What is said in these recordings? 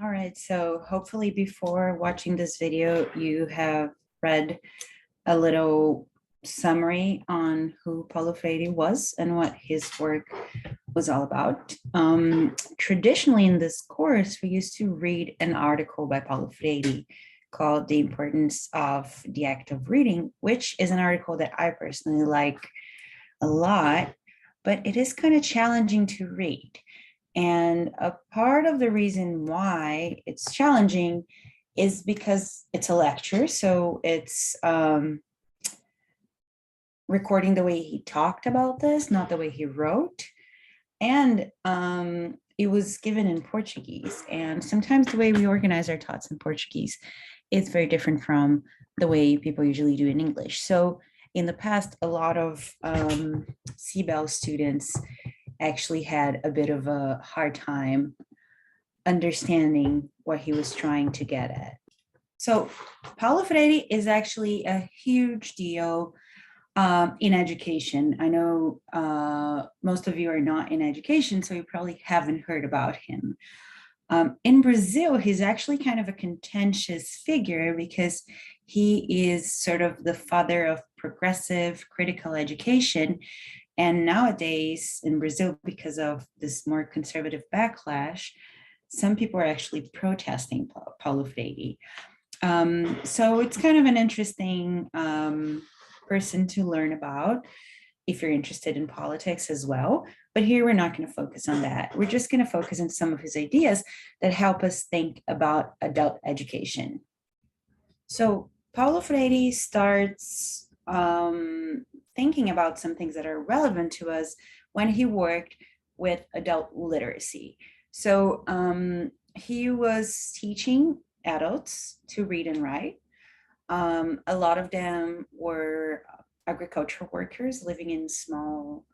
All right, so hopefully before watching this video, you have read a little summary on who Paulo Freire was and what his work was all about. Traditionally in this course, we used to read an article by Paulo Freire called The Importance of the Act of Reading, which is an article that I personally like a lot, but it is kind of challenging to read. And a part of the reason why it's challenging is because it's a lecture. So it's recording the way he talked about this, not the way he wrote. And it was given in Portuguese. And sometimes the way we organize our thoughts in Portuguese is very different from the way people usually do in English. So in the past, a lot of CBLL students actually had a bit of a hard time understanding what he was trying to get at. So Paulo Freire is actually a huge deal in education. I know most of you are not in education, so you probably haven't heard about him. In Brazil, he's actually kind of a contentious figure because he is sort of the father of progressive critical education. And nowadays in Brazil, because of this more conservative backlash, some people are actually protesting Paulo Freire. So it's kind of an interesting person to learn about if you're interested in politics as well. But here we're not going to focus on that. We're just going to focus on some of his ideas that help us think about adult education. So Paulo Freire starts thinking about some things that are relevant to us when he worked with adult literacy. So he was teaching adults to read and write. A lot of them were agricultural workers living in small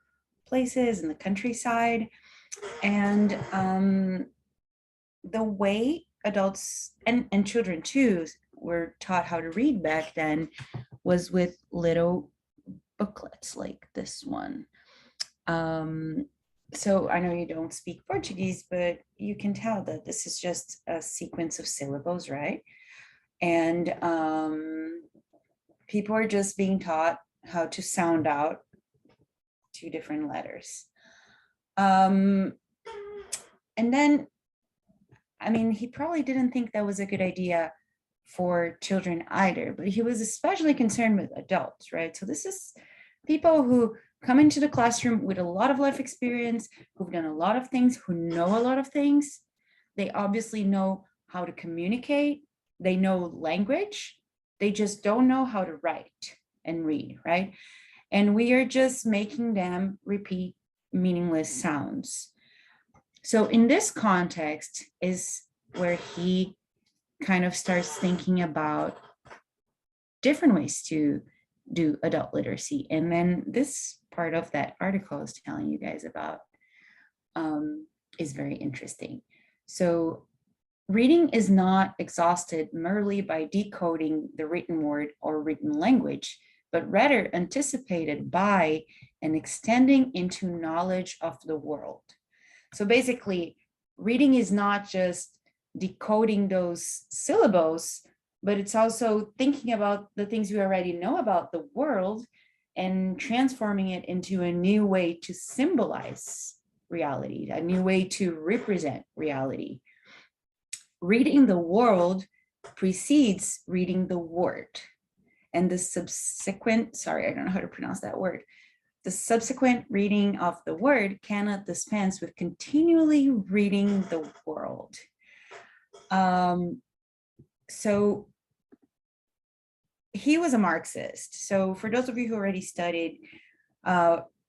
places in the countryside. And the way adults and children too were taught how to read back then was with little booklets like this one. So I know you don't speak Portuguese, but you can tell that this is just a sequence of syllables, right? And people are just being taught how to sound out two different letters. And then, I mean, he probably didn't think that was a good idea for children either, but he was especially concerned with adults, right? So this is people who come into the classroom with a lot of life experience, who've done a lot of things, who know a lot of things. They obviously know how to communicate. They know language. They just don't know how to write and read, right? And we are just making them repeat meaningless sounds. So in this context is where he kind of starts thinking about different ways to do adult literacy. And then this part of that article I was telling you guys about is very interesting. So reading is not exhausted merely by decoding the written word or written language, but rather anticipated by and extending into knowledge of the world. So basically, reading is not just decoding those syllables, but it's also thinking about the things we already know about the world and transforming it into a new way to symbolize reality, a new way to represent reality. Reading the world precedes reading the word. And the subsequent, sorry, I don't know how to pronounce that word. The subsequent reading of the word cannot dispense with continually reading the world. So he was a Marxist. So for those of you who already studied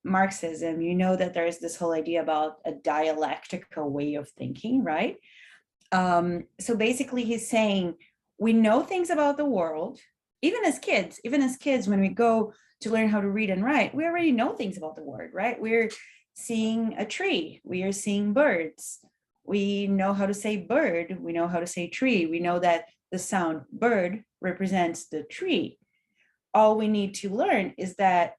Marxism, you know that there's this whole idea about a dialectical way of thinking, right? So basically he's saying, we know things about the world, even as kids, when we go to learn how to read and write, we already know things about the world, right? We're seeing a tree, we are seeing birds. We know how to say bird, we know how to say tree. We know that the sound bird represents the tree. All we need to learn is that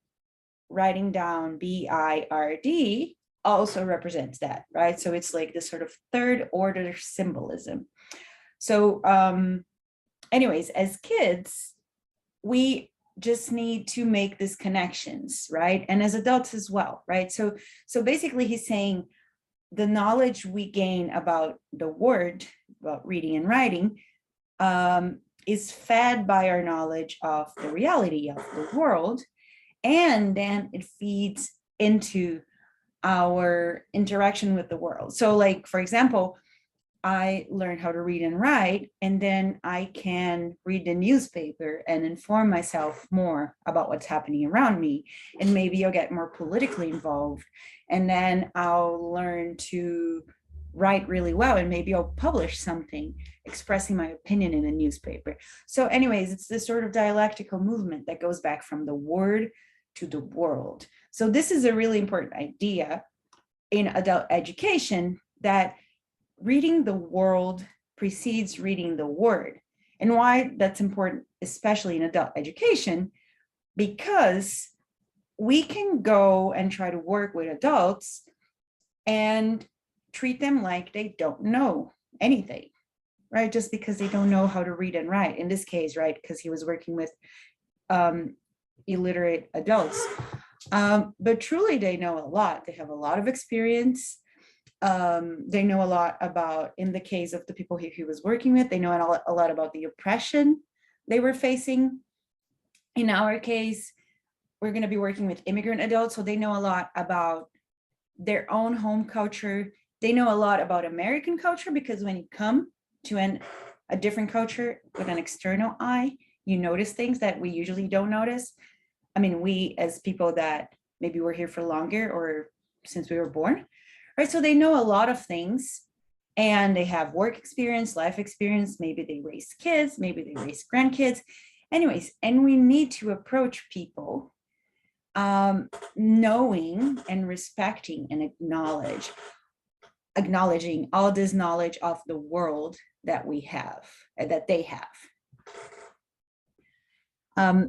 writing down B-I-R-D also represents that, right? So it's like this sort of third order symbolism. So anyways, as kids, we just need to make these connections, right? And as adults as well, right? So basically he's saying the knowledge we gain about the word, about reading and writing, is fed by our knowledge of the reality of the world, and then it feeds into our interaction with the world. So like, for example, I learned how to read and write, and then I can read the newspaper and inform myself more about what's happening around me. And maybe I'll get more politically involved. And then I'll learn to write really well, and maybe I'll publish something expressing my opinion in a newspaper. So anyways, it's this sort of dialectical movement that goes back from the word to the world. So this is a really important idea in adult education, that reading the world precedes reading the word. And why that's important, especially in adult education, because we can go and try to work with adults and treat them like they don't know anything, right? Just because they don't know how to read and write. In this case, right, because he was working with illiterate adults. But truly, they know a lot. They have a lot of experience. They know a lot about, in the case of the people he was working with, they know a lot about the oppression they were facing. In our case, we're going to be working with immigrant adults, so they know a lot about their own home culture. They know a lot about American culture, because when you come to a different culture with an external eye, you notice things that we usually don't notice. I mean, we as people that maybe were here for longer or since we were born, right? So they know a lot of things, and they have work experience, life experience. Maybe they raise kids, maybe they raise grandkids. Anyways, and we need to approach people knowing and respecting and acknowledging all this knowledge of the world that we have, that they have.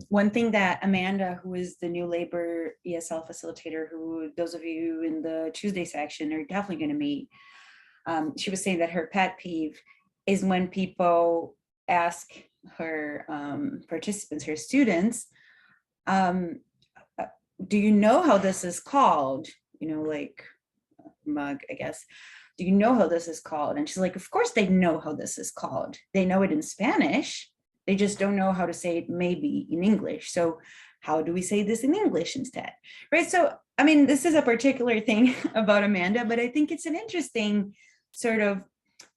One thing that Amanda, who is the new labor ESL facilitator, who those of you in the Tuesday section are definitely going to meet, she was saying that her pet peeve is when people ask her participants, her students, do you know how this is called? You know, like mug, I guess. Do you know how this is called? And she's like, of course they know how this is called. They know it in Spanish. They just don't know how to say it maybe in English. So how do we say this in English instead? Right. So, I mean, this is a particular thing about Amanda, but I think it's an interesting sort of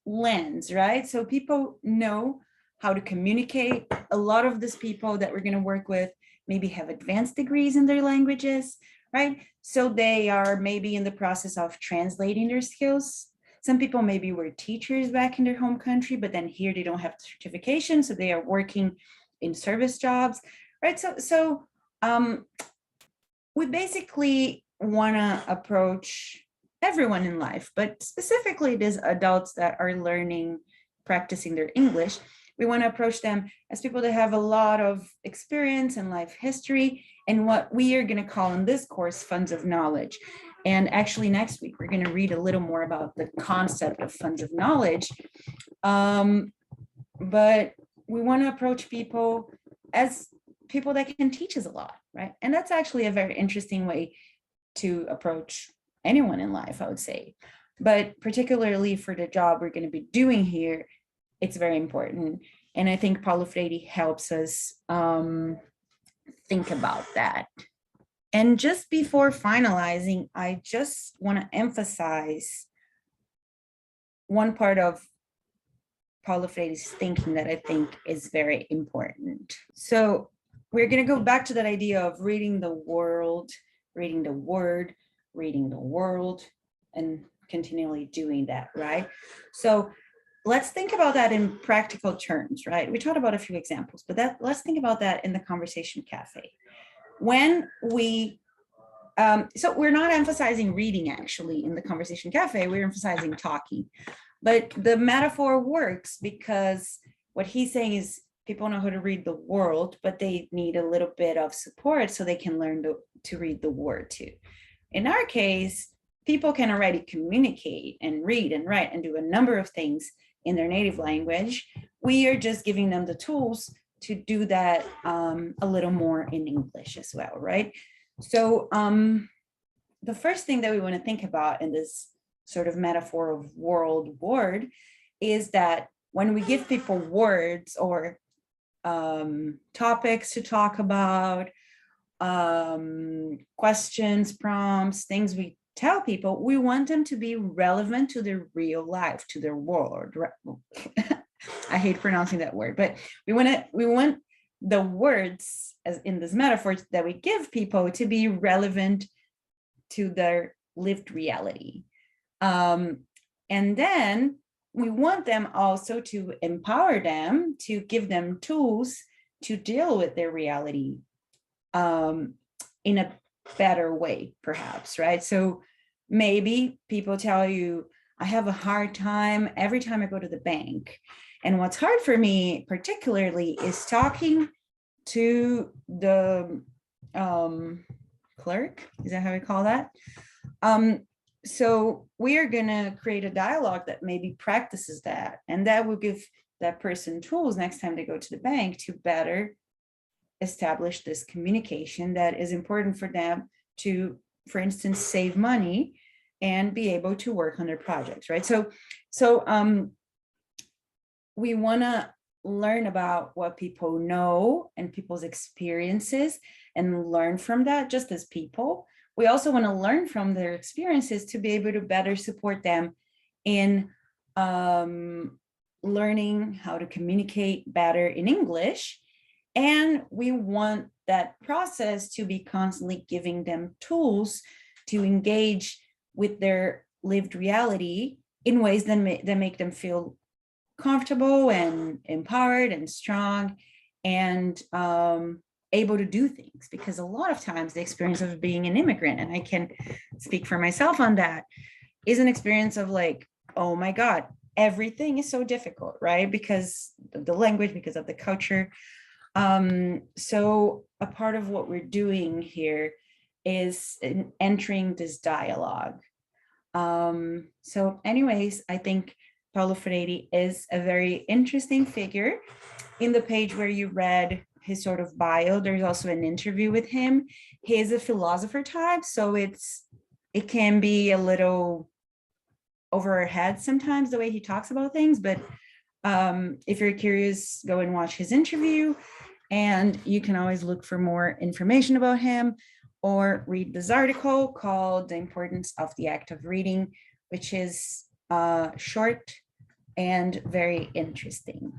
lens, right? So people know how to communicate. A lot of these people that we're going to work with maybe have advanced degrees in their languages, right? So they are maybe in the process of translating their skills. Some people maybe were teachers back in their home country, but then here they don't have the certification, so they are working in service jobs, right? So we basically want to approach everyone in life, but specifically these adults that are learning, practicing their English. We want to approach them as people that have a lot of experience and life history, and what we are going to call in this course funds of knowledge. And actually next week, we're going to read a little more about the concept of funds of knowledge. But we want to approach people as people that can teach us a lot, right? And that's actually a very interesting way to approach anyone in life, I would say. But particularly for the job we're going to be doing here, it's very important. And I think Paulo Freire helps us think about that. And just before finalizing, I just want to emphasize one part of Paulo Freire's thinking that I think is very important. So we're going to go back to that idea of reading the world, reading the word, reading the world, and continually doing that, right? So let's think about that in practical terms, right? We talked about a few examples, but let's think about that in the conversation cafe. When we, so we're not emphasizing reading actually in the conversation cafe, we're emphasizing talking. But the metaphor works because what he's saying is people know how to read the world, but they need a little bit of support so they can learn to read the word too. In our case, people can already communicate and read and write and do a number of things in their native language. We are just giving them the tools to do that a little more in English as well, right? So the first thing that we want to think about in this sort of metaphor of world word is that when we give people words or topics to talk about, questions, prompts, things we tell people, we want them to be relevant to their real life, to their world. I hate pronouncing that word, but we want the words, as in this metaphor, that we give people to be relevant to their lived reality. And then we want them also to empower them, to give them tools to deal with their reality in a better way, perhaps, right? So maybe people tell you, I have a hard time every time I go to the bank. And what's hard for me particularly is talking to the clerk. Is that how we call that? So we are going to create a dialogue that maybe practices that, and that will give that person tools next time they go to the bank to better establish this communication that is important for them to, for instance, save money and be able to work on their projects, right? So we want to learn about what people know and people's experiences and learn from that just as people. We also want to learn from their experiences to be able to better support them in learning how to communicate better in English. And we want that process to be constantly giving them tools to engage with their lived reality in ways that make them feel comfortable and empowered and strong and able to do things. Because a lot of times the experience of being an immigrant, and I can speak for myself on that, is an experience of like, oh my God, everything is so difficult, right? Because of the language, because of the culture. So a part of what we're doing here is entering this dialogue. So anyways, I think Paulo Freire is a very interesting figure. In the page where you read his sort of bio, there's also an interview with him. He is a philosopher type, so it can be a little over our heads sometimes the way he talks about things, but if you're curious, go and watch his interview, and you can always look for more information about him or read this article called The Importance of the Act of Reading, which is short and very interesting.